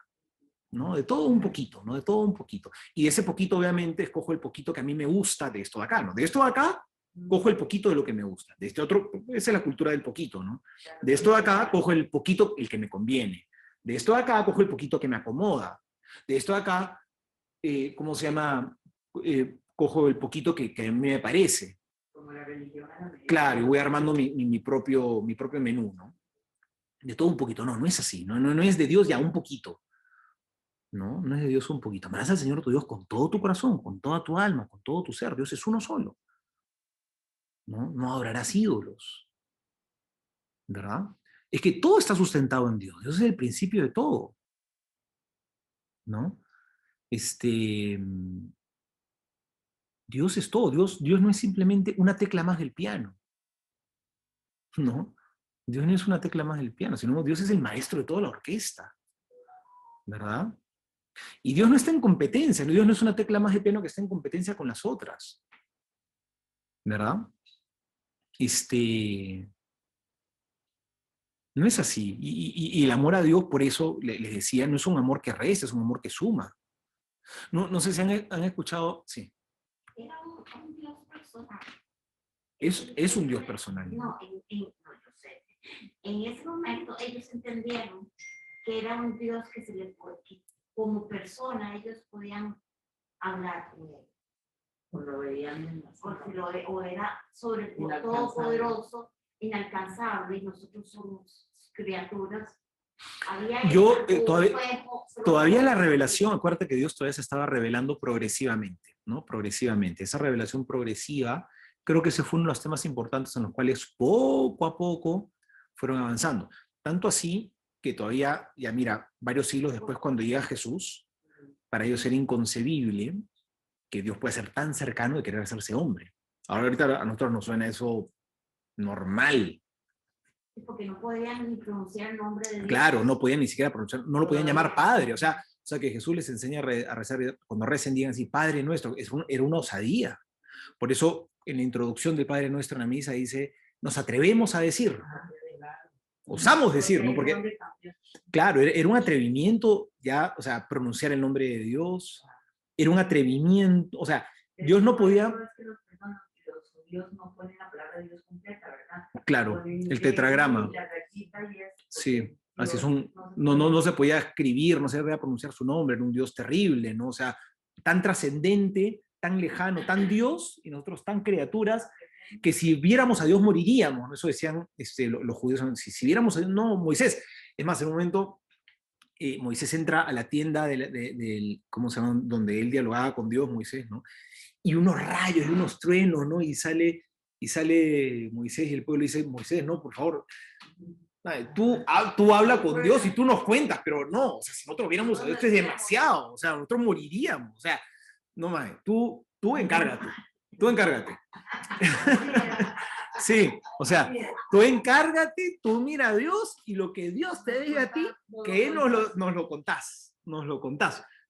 ¿No? De todo un poquito, ¿no? De todo un poquito. Y de ese poquito, obviamente, escojo el poquito que a mí me gusta de esto de acá, ¿no? De esto de acá, cojo el poquito de lo que me gusta. De este otro, esa es la cultura del poquito, ¿no? De esto de acá, cojo el poquito, el que me conviene. De esto de acá, cojo el poquito que me acomoda. De esto de acá, ¿cómo se llama? Cojo el poquito que a mí me parece. Como la religión árabe. Claro, y voy armando mi propio menú, ¿no? De todo un poquito. No, no es así. No es de Dios ya un poquito. ¿No? No es de Dios un poquito. Amarás al Señor tu Dios con todo tu corazón, con toda tu alma, con todo tu ser. Dios es uno solo. ¿No? No adorarás ídolos. ¿Verdad? Es que todo está sustentado en Dios. Dios es el principio de todo. ¿No? Dios es todo. Dios no es simplemente una tecla más del piano. ¿No? Dios no es una tecla más del piano, sino Dios es el maestro de toda la orquesta. ¿Verdad? Y Dios no está en competencia, Dios no es una tecla más de piano que está en competencia con las otras. ¿Verdad? No es así. Y el amor a Dios, por eso les decía, no es un amor que resta, es un amor que suma. No sé si han escuchado, sí, Era un Dios personal. es un Dios personal. No, no, yo sé. En ese momento ellos entendieron que era un Dios que se les que como persona ellos podían hablar con él. O lo veían O era sobre todo todopoderoso, inalcanzable, y nosotros somos criaturas. Yo todavía la revelación, acuérdate que Dios todavía se estaba revelando progresivamente, ¿no? Progresivamente. Esa revelación progresiva, creo que ese fue uno de los temas importantes en los cuales poco a poco fueron avanzando. Tanto así que todavía, ya mira, varios siglos después cuando llega Jesús, para ellos era inconcebible que Dios pueda ser tan cercano de querer hacerse hombre. Ahorita a nosotros nos suena eso normal. Porque no podían ni pronunciar el nombre de Dios. Claro, no podían ni siquiera pronunciar, no lo podían llamar padre. O sea que Jesús les enseña a rezar, cuando recen digan así, Padre Nuestro, era una osadía. Por eso en la introducción del Padre Nuestro en la misa dice, nos atrevemos a decir, osamos decir, ¿no? Porque, claro, era un atrevimiento ya, o sea, pronunciar el nombre de Dios, era un atrevimiento, o sea, Dios no podía... Dios no pone la palabra de Dios completa, ¿verdad? Claro, el tetragrama. Sí, así es no se podía escribir, no se podía pronunciar su nombre, era un Dios terrible, ¿no? O sea, tan trascendente, tan lejano, tan Dios, y nosotros tan criaturas, que si viéramos a Dios moriríamos, eso decían los judíos, si viéramos a Dios, no, Moisés. Es más, en un momento Moisés entra a la tienda ¿cómo se llama? Donde él dialogaba con Dios, Moisés, ¿no? Y unos rayos y unos truenos, ¿no? Y sale Moisés y el pueblo dice, Moisés, no, por favor, tú habla con Dios y tú nos cuentas, pero no, o sea, si nosotros viéramos a Dios, esto es demasiado, o sea, nosotros moriríamos, o sea, no mames, tú encárgate, Sí, o sea, tú encárgate, tú mira a Dios y lo que Dios te diga a ti, que Él nos lo contás,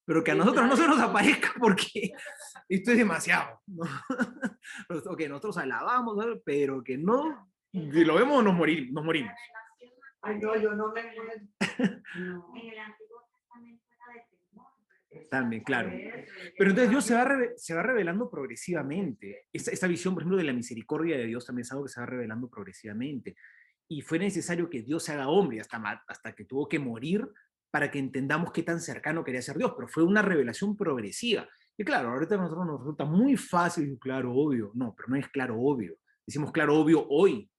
pero que a nosotros no se nos aparezca porque esto es demasiado, ¿no? Ok, nosotros alabamos, ¿no? Pero que no, si lo vemos nos morimos. Ay, no, yo no me muero. No. En el Antiguo Testamento era de temor. También, claro. Pero entonces Dios se va revelando progresivamente. Esta visión, por ejemplo, de la misericordia de Dios también es algo que se va revelando progresivamente. Y fue necesario que Dios se haga hombre hasta que tuvo que morir para que entendamos qué tan cercano quería ser Dios. Pero fue una revelación progresiva. Y claro, ahorita a nosotros nos resulta muy fácil, claro, obvio. No, pero no es claro, obvio. Decimos claro, obvio hoy.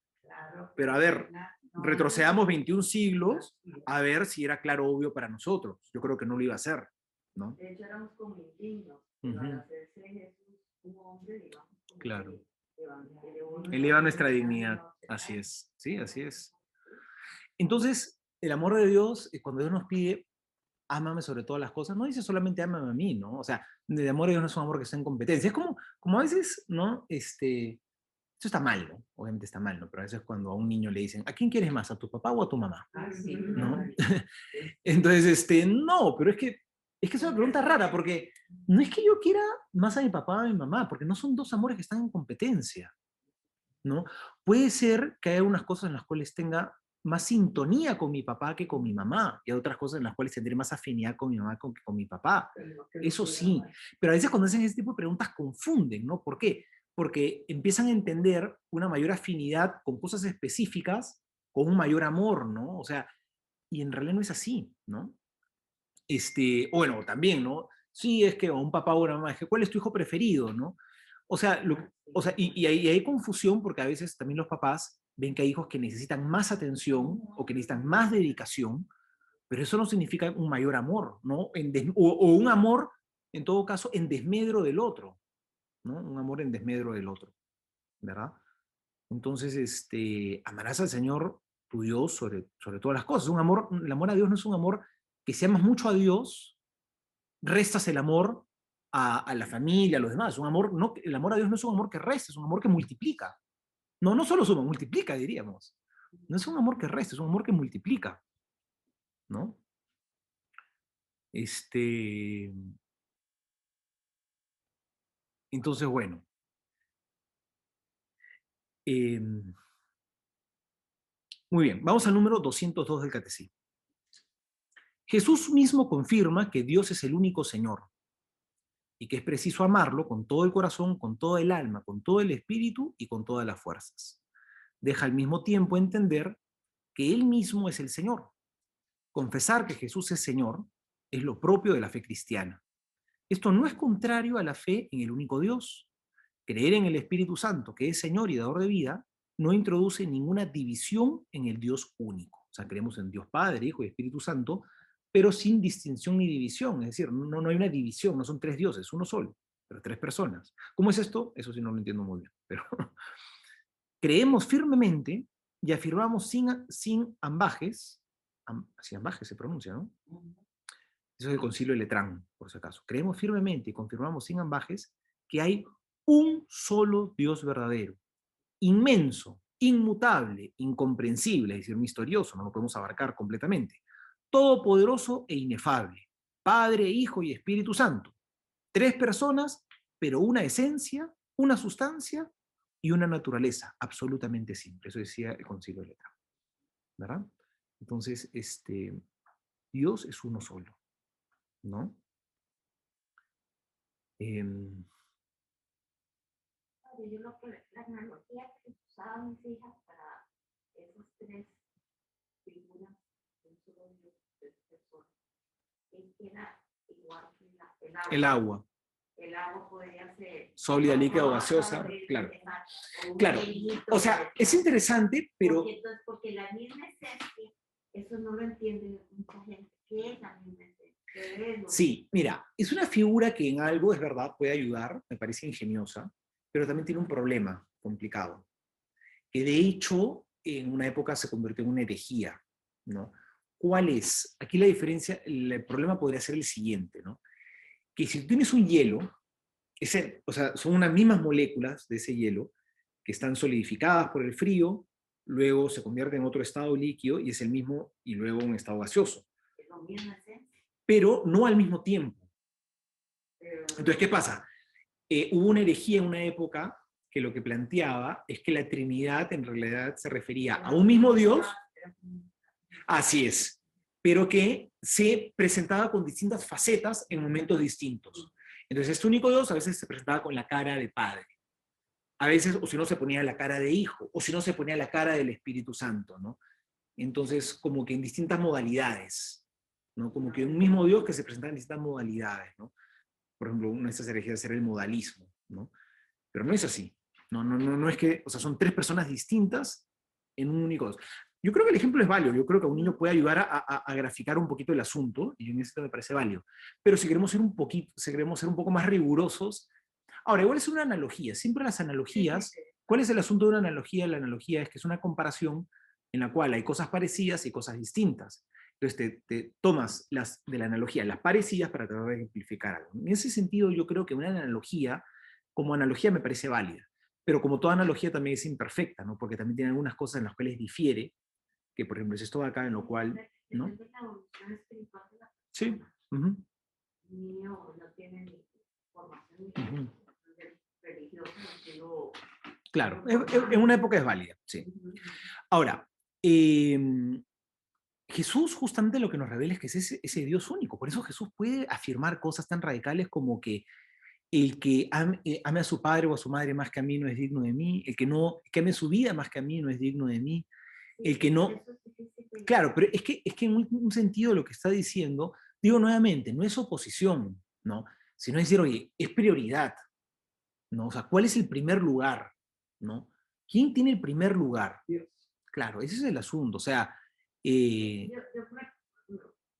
Pero a ver, retrocedamos 21 siglos a ver si era claro, obvio para nosotros. Yo creo que no lo iba a ser, ¿no? De hecho, éramos como indignos. Al hacerse Jesús un hombre, digamos. Claro. Eleva nuestra dignidad. Así es. Sí, así es. Entonces, el amor de Dios, cuando Dios nos pide, ámame sobre todas las cosas, no dice solamente ámame a mí, ¿no? O sea, el amor de Dios no es un amor que está en competencia. Es como a veces, ¿no? Eso está mal, ¿no? Obviamente está mal, ¿no? Pero a veces cuando a un niño le dicen, ¿a quién quieres más? ¿A tu papá o a tu mamá? ¿No? Entonces, no, pero es que es una pregunta rara, porque no es que yo quiera más a mi papá o a mi mamá, porque no son dos amores que están en competencia, ¿no? Puede ser que haya unas cosas en las cuales tenga más sintonía con mi papá que con mi mamá, y hay otras cosas en las cuales tendré más afinidad con mi mamá que con mi papá. Eso sí, pero a veces cuando hacen ese tipo de preguntas confunden, ¿no? ¿Por qué? Porque empiezan a entender una mayor afinidad con cosas específicas, con un mayor amor, ¿no? O sea, y en realidad no es así, ¿no? Bueno, también, ¿no? Sí, es que un papá o una mamá, es que ¿cuál es tu hijo preferido, no? O sea, y hay confusión porque a veces también los papás ven que hay hijos que necesitan más atención o que necesitan más dedicación, pero eso no significa un mayor amor, ¿no? O un amor, en todo caso, en desmedro del otro, ¿no? Un amor en desmedro del otro, ¿verdad? Entonces, amarás al Señor tu Dios sobre todas las cosas. El amor a Dios no es un amor que si amas mucho a Dios, restas el amor a la familia, a los demás. El amor a Dios no es un amor que resta, es un amor que multiplica. No solo suma, multiplica, diríamos. No es un amor que resta, es un amor que multiplica, ¿no? Entonces, bueno. Muy bien, vamos al número 202 del Catecismo. Jesús mismo confirma que Dios es el único Señor, y que es preciso amarlo con todo el corazón, con todo el alma, con todo el espíritu y con todas las fuerzas. Deja al mismo tiempo entender que Él mismo es el Señor. Confesar que Jesús es Señor es lo propio de la fe cristiana. Esto no es contrario a la fe en el único Dios. Creer en el Espíritu Santo, que es Señor y dador de vida, no introduce ninguna división en el Dios único. O sea, creemos en Dios Padre, Hijo y Espíritu Santo, pero sin distinción ni división. Es decir, no hay una división, no son tres dioses, uno solo, pero tres personas. ¿Cómo es esto? Eso sí no lo entiendo muy bien. Pero creemos firmemente y afirmamos sin ambajes, sin ambajes se pronuncia, ¿no? Eso es el Concilio de Letrán, por si acaso. Creemos firmemente y confirmamos sin ambajes que hay un solo Dios verdadero, inmenso, inmutable, incomprensible, es decir, misterioso, no lo podemos abarcar completamente, todopoderoso e inefable, Padre, Hijo y Espíritu Santo. Tres personas, pero una esencia, una sustancia y una naturaleza absolutamente simple. Eso decía el Concilio de Letrán, ¿verdad? Entonces, Dios es uno solo, ¿no? Yo lo que la analogía que usaban mis hijas para esas tres figuras de un solo Dios, de personas, es que era igual que el agua. El agua podría ser sólida, líquida o gaseosa, claro. Claro, o sea, es interesante, pero... Porque la misma esencia, eso no lo entiende mucha gente. ¿Qué es la misma esencia? Sí, mira, es una figura que en algo, es verdad, puede ayudar, me parece ingeniosa, pero también tiene un problema complicado, que de hecho en una época se convirtió en una herejía, ¿no? ¿Cuál es? Aquí la diferencia, el problema podría ser el siguiente, ¿no? Que si tienes un hielo, o sea, son unas mismas moléculas de ese hielo que están solidificadas por el frío, luego se convierte en otro estado líquido y es el mismo, y luego un estado gaseoso. Pero no al mismo tiempo. Entonces, ¿qué pasa? Hubo una herejía en una época que lo que planteaba es que la Trinidad en realidad se refería a un mismo Dios, así es, pero que se presentaba con distintas facetas en momentos distintos. Entonces, este único Dios a veces se presentaba con la cara de Padre, a veces, o si no, se ponía la cara de Hijo, o si no, se ponía la cara del Espíritu Santo, ¿no? Entonces, como que en distintas modalidades, ¿no? Como que un mismo Dios que se presentaba en distintas modalidades, ¿no? Por ejemplo, una de estas herejías era el modalismo, ¿no? Pero no es así. No es que, o sea, son tres personas distintas en un único Dios. Yo creo que el ejemplo es válido, yo creo que a un niño puede ayudar a graficar un poquito el asunto, y en eso me parece válido. Pero si queremos ser un poco más rigurosos, ahora, igual es una analogía, siempre las analogías, ¿cuál es el asunto de una analogía? La analogía es que es una comparación en la cual hay cosas parecidas y cosas distintas. Entonces te tomas de la analogía las parecidas para tratar de ejemplificar algo. En ese sentido, yo creo que una analogía, como analogía me parece válida, pero como toda analogía también es imperfecta, ¿no? Porque también tiene algunas cosas en las cuales difiere, que por ejemplo es esto de acá en lo cual, ¿no? Sí. Uh-huh. Niño no tiene ni formación Uh-huh. religiosa, claro, en una época es válida, sí. Ahora, Jesús justamente lo que nos revela es que es ese Dios único, por eso Jesús puede afirmar cosas tan radicales como que el que ame a su padre o a su madre más que a mí no es digno de mí, el que ame su vida más que a mí no es digno de mí, el que no... Claro, pero es que en un sentido lo que está diciendo, digo nuevamente, no es oposición, ¿no? Sino decir, oye, es prioridad, ¿no? O sea, ¿cuál es el primer lugar, ¿no? ¿Quién tiene el primer lugar? Claro, ese es el asunto, o sea... Yo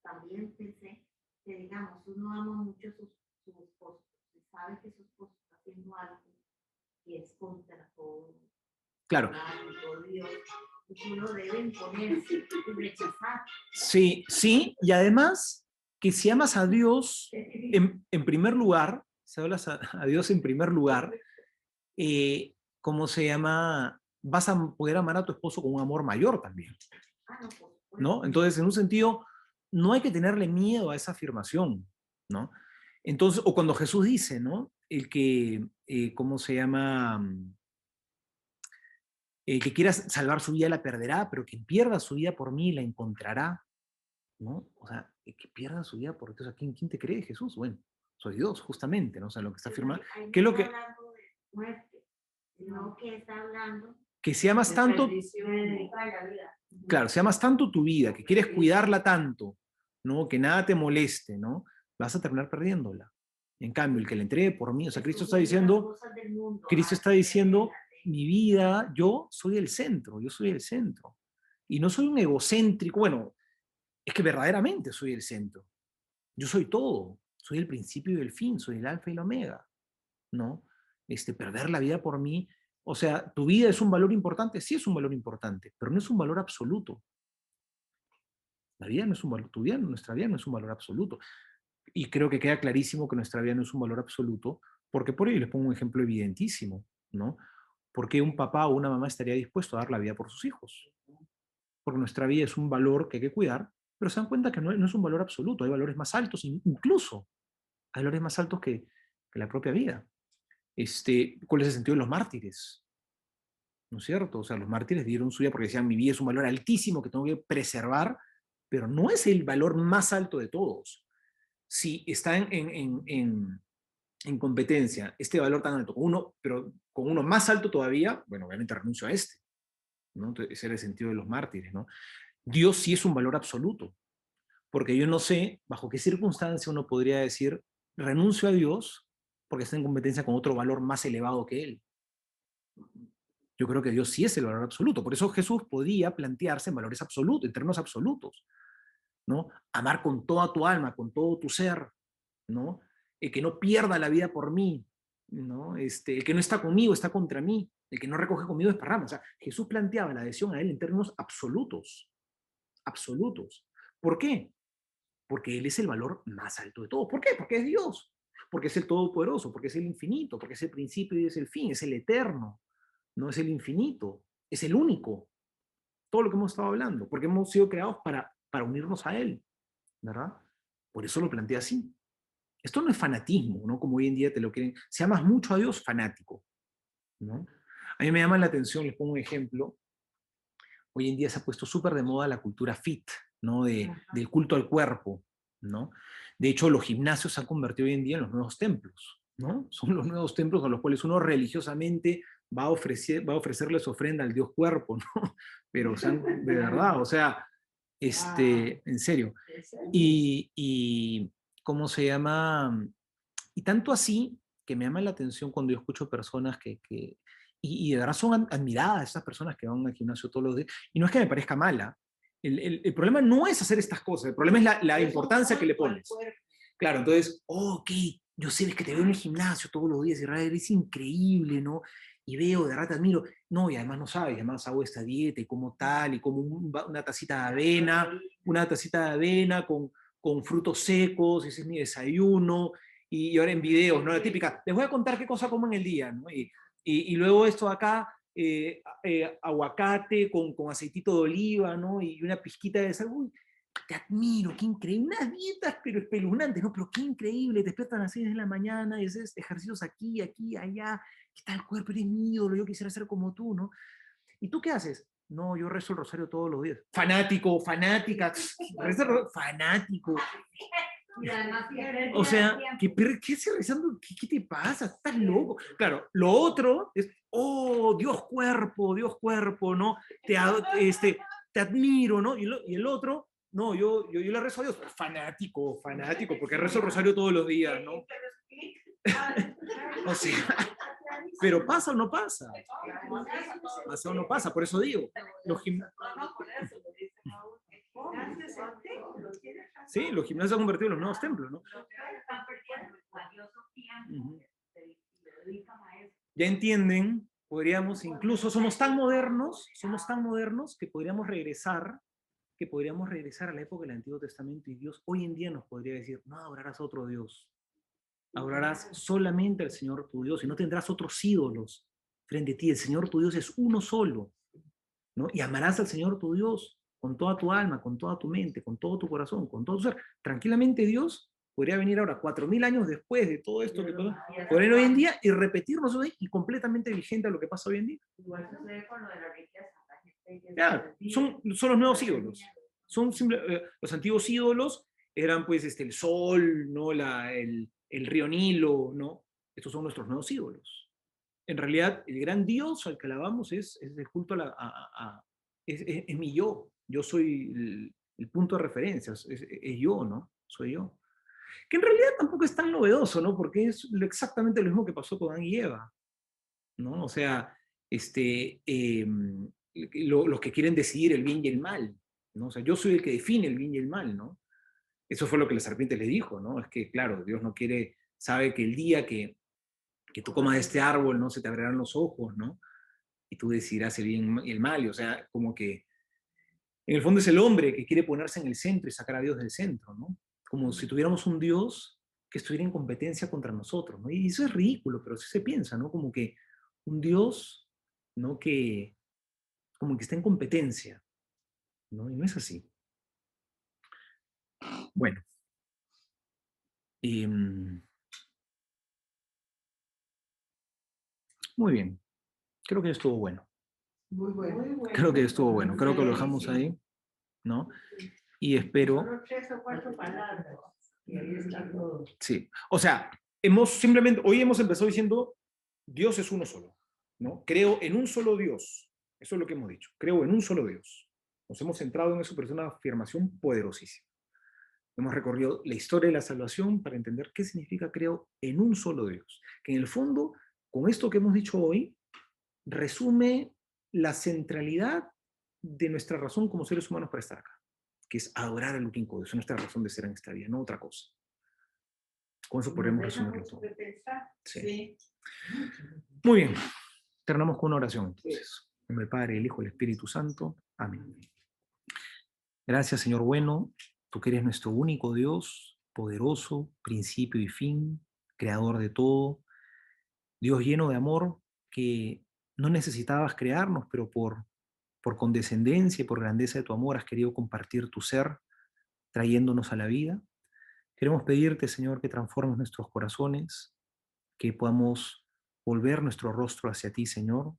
también pensé que, digamos, uno ama mucho a su esposo, sabe que su esposo está haciendo algo que es contra todo. Claro. Todo Dios, uno debe imponerse y rechazar. Sí, sí, y además que si amas a Dios en primer lugar, si hablas a Dios en primer lugar, ¿cómo se llama? Vas a poder amar a tu esposo con un amor mayor también, ¿no? Entonces, en un sentido, no hay que tenerle miedo a esa afirmación, ¿no? Entonces, o cuando Jesús dice, ¿no? El que, ¿cómo se llama? El que quiera salvar su vida la perderá, pero quien pierda su vida por mí la encontrará, ¿no? O sea, que pierda su vida por... O sea, ¿quién te cree, Jesús? Bueno, soy Dios, justamente, ¿no? O sea, lo que está afirmando, Ahí no ¿qué es lo está que, hablando de muerte, sino que está hablando que si amas tanto, de dedicar la vida. claro, si amas tanto tu vida, que quieres cuidarla tanto, ¿no? Que nada te moleste, ¿no? Vas a terminar perdiéndola. En cambio, el que le entregue por mí, o sea, Cristo está diciendo, mi vida, yo soy el centro, yo soy el centro. Y no soy un egocéntrico, bueno, es que verdaderamente soy el centro. Yo soy todo, soy el principio y el fin, soy el alfa y el omega, ¿no? Perder la vida por mí, o sea, ¿tu vida es un valor importante? Sí es un valor importante, pero no es un valor absoluto. La vida no es un valor, tu vida, nuestra vida no es un valor absoluto. Y creo que queda clarísimo que nuestra vida no es un valor absoluto, porque por ello les pongo un ejemplo evidentísimo, ¿no? ¿Por qué un papá o una mamá estaría dispuesto a dar la vida por sus hijos? Porque nuestra vida es un valor que hay que cuidar, pero se dan cuenta que no es un valor absoluto, hay valores más altos, incluso hay valores más altos que la propia vida. ¿Cuál es el sentido de los mártires? ¿No es cierto? O sea, los mártires dieron su vida porque decían, mi vida es un valor altísimo que tengo que preservar, pero no es el valor más alto de todos. Si está en competencia este valor tan alto con uno, pero con uno más alto todavía, bueno, obviamente renuncio a este, ¿no? Entonces, ese era el sentido de los mártires, ¿no? Dios sí es un valor absoluto, porque yo no sé bajo qué circunstancia uno podría decir, renuncio a Dios porque está en competencia con otro valor más elevado que Él. Yo creo que Dios sí es el valor absoluto, por eso Jesús podía plantearse en valores absolutos, en términos absolutos, ¿no? Amar con toda tu alma, con todo tu ser, ¿no? El que no pierda la vida por mí, ¿no? El que no está conmigo está contra mí, el que no recoge conmigo es parrama. O sea, Jesús planteaba la adhesión a Él en términos absolutos, absolutos. ¿Por qué? Porque Él es el valor más alto de todo. ¿Por qué? Porque es Dios, porque es el Todopoderoso, porque es el infinito, porque es el principio y es el fin, es el eterno, no es el infinito, es el único. Todo lo que hemos estado hablando, porque hemos sido creados para unirnos a Él, ¿verdad? Por eso lo plantea así. Esto no es fanatismo, ¿no? Como hoy en día te lo quieren. Si amas mucho a Dios, fanático, ¿no? A mí me llama la atención, les pongo un ejemplo. Hoy en día se ha puesto súper de moda la cultura fit, ¿no? Del culto al cuerpo, ¿no? De hecho, los gimnasios se han convertido hoy en día en los nuevos templos, ¿no? Son los nuevos templos a los cuales uno religiosamente va a ofrecerles ofrenda al Dios cuerpo, ¿no? Pero, o sea, de verdad, o sea, en serio. Y ¿cómo se llama? Y tanto así que me llama la atención cuando yo escucho personas y de verdad son admiradas esas personas que van al gimnasio todos los días. Y no es que me parezca mala. El problema no es hacer estas cosas, el problema es la importancia que le pones. Claro, entonces, ok, yo sé que te veo en el gimnasio todos los días, Israel, es increíble, ¿no? Y veo, de verdad te admiro. No, y además no sabes, además hago esta dieta y como tal, y como una tacita de avena con frutos secos, ese es mi desayuno, y ahora en videos, ¿no? La típica, les voy a contar qué cosa como en el día, ¿no? Y luego esto de acá, aguacate con aceitito de oliva, ¿no? Y una pizquita de sal. Uy, te admiro, qué increíble. Unas dietas, pero espeluznantes, ¿no? Pero qué increíble. Te despiertan a las 6 de la mañana y haces ejercicios aquí, aquí, allá. ¿Qué tal el cuerpo? Eres mi ídolo, yo quisiera ser como tú, ¿no? ¿Y tú qué haces? No, yo rezo el rosario todos los días. Fanático, fanática, fanático. O sea, ¿qué haces rezando? ¿Qué te pasa? ¿Estás loco? Claro, lo otro es, oh, Dios cuerpo, ¿no? Te admiro, ¿no? Y el otro, no, yo le rezo a Dios. Fanático, porque rezo el rosario todos los días, ¿no? O sea, pero ¿pasa o no pasa? ¿Pasa o no pasa? Por eso digo, sí, los gimnasios se han convertido en los nuevos templos, ¿no? Ya entienden, podríamos incluso, somos tan modernos que podríamos regresar a la época del Antiguo Testamento y Dios hoy en día nos podría decir, no adorarás a otro Dios, adorarás solamente al Señor tu Dios y no tendrás otros ídolos frente a ti. El Señor tu Dios es uno solo, ¿no? Y amarás al Señor tu Dios con toda tu alma, con toda tu mente, con todo tu corazón, con todo tu ser. Tranquilamente Dios podría venir ahora, 4000 años después de todo esto que podría venir hoy en día y repetirnos hoy y completamente vigente a lo que pasa hoy en día. Igual sucede con lo de la riqueza. Ya, son los nuevos ídolos. Son los antiguos ídolos eran pues el sol, ¿no? el río Nilo, ¿no? Estos son nuestros nuevos ídolos. En realidad, el gran Dios al que alabamos es el culto es mi yo. Yo soy el punto de referencia, es yo, ¿no? Soy yo. Que en realidad tampoco es tan novedoso, ¿no? Porque es exactamente lo mismo que pasó con Adán y Eva, ¿no? O sea, los que quieren decidir el bien y el mal, ¿no? O sea, yo soy el que define el bien y el mal, ¿no? Eso fue lo que la serpiente le dijo, ¿no? Es que, claro, Dios no quiere, sabe que el día que tú comas de este árbol, ¿no? Se te abrirán los ojos, ¿no? Y tú decidirás el bien y el mal, y, o sea, como que en el fondo es el hombre que quiere ponerse en el centro y sacar a Dios del centro, ¿no? Como si tuviéramos un Dios que estuviera en competencia contra nosotros, ¿no? Y eso es ridículo, pero sí se piensa, ¿no? Como que un Dios, ¿no? Que como que está en competencia, ¿no? Y no es así. Bueno. Muy bien. Creo que estuvo bueno. Muy bueno. Creo que estuvo bueno. Creo que lo dejamos ahí, ¿no? Y espero... Solo 3 o 4 palabras. Y ahí está todo. Sí. O sea, hoy hemos empezado diciendo, Dios es uno solo, ¿no? Creo en un solo Dios. Eso es lo que hemos dicho. Creo en un solo Dios. Nos hemos centrado en eso, pero es una afirmación poderosísima. Hemos recorrido la historia de la salvación para entender qué significa creo en un solo Dios. Que en el fondo, con esto que hemos dicho hoy, resume la centralidad de nuestra razón como seres humanos para estar acá, que es adorar al único Dios, es nuestra razón de ser en esta vida, no otra cosa. Con eso podemos resumirlo todo. Sí. Muy bien. Terminamos con una oración, entonces. En nombre del Padre, el Hijo y el Espíritu Santo. Amén. Gracias, Señor bueno, tú que eres nuestro único Dios, poderoso, principio y fin, creador de todo, Dios lleno de amor, que no necesitabas crearnos, pero por condescendencia y por grandeza de tu amor has querido compartir tu ser, trayéndonos a la vida. Queremos pedirte, Señor, que transformes nuestros corazones, que podamos volver nuestro rostro hacia ti, Señor,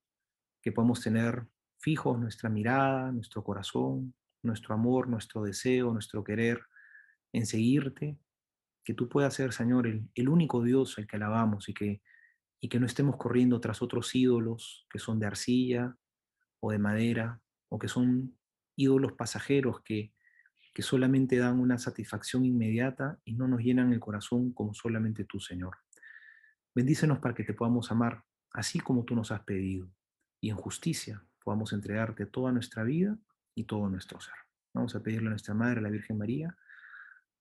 que podamos tener fijos nuestra mirada, nuestro corazón, nuestro amor, nuestro deseo, nuestro querer en seguirte, que tú puedas ser, Señor, el único Dios al que alabamos y que no estemos corriendo tras otros ídolos que son de arcilla o de madera o que son ídolos pasajeros que solamente dan una satisfacción inmediata y no nos llenan el corazón como solamente tú, Señor. Bendícenos para que te podamos amar así como tú nos has pedido y en justicia podamos entregarte toda nuestra vida y todo nuestro ser. Vamos a pedirle a nuestra Madre, la Virgen María,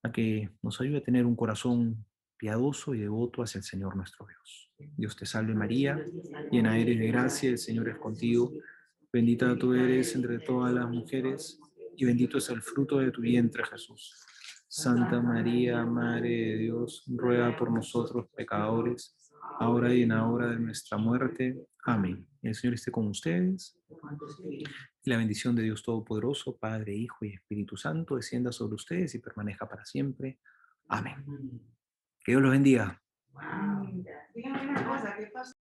a que nos ayude a tener un corazón piadoso y devoto hacia el Señor nuestro Dios. Dios te salve María, llena eres de gracia, el Señor es contigo, bendita tú eres entre todas las mujeres y bendito es el fruto de tu vientre Jesús. Santa María, Madre de Dios, ruega por nosotros pecadores, ahora y en la hora de nuestra muerte. Amén. El Señor esté con ustedes. Y la bendición de Dios Todopoderoso, Padre, Hijo y Espíritu Santo, descienda sobre ustedes y permanezca para siempre. Amén. Que Dios los bendiga. Dígame una cosa, ¿qué pasa?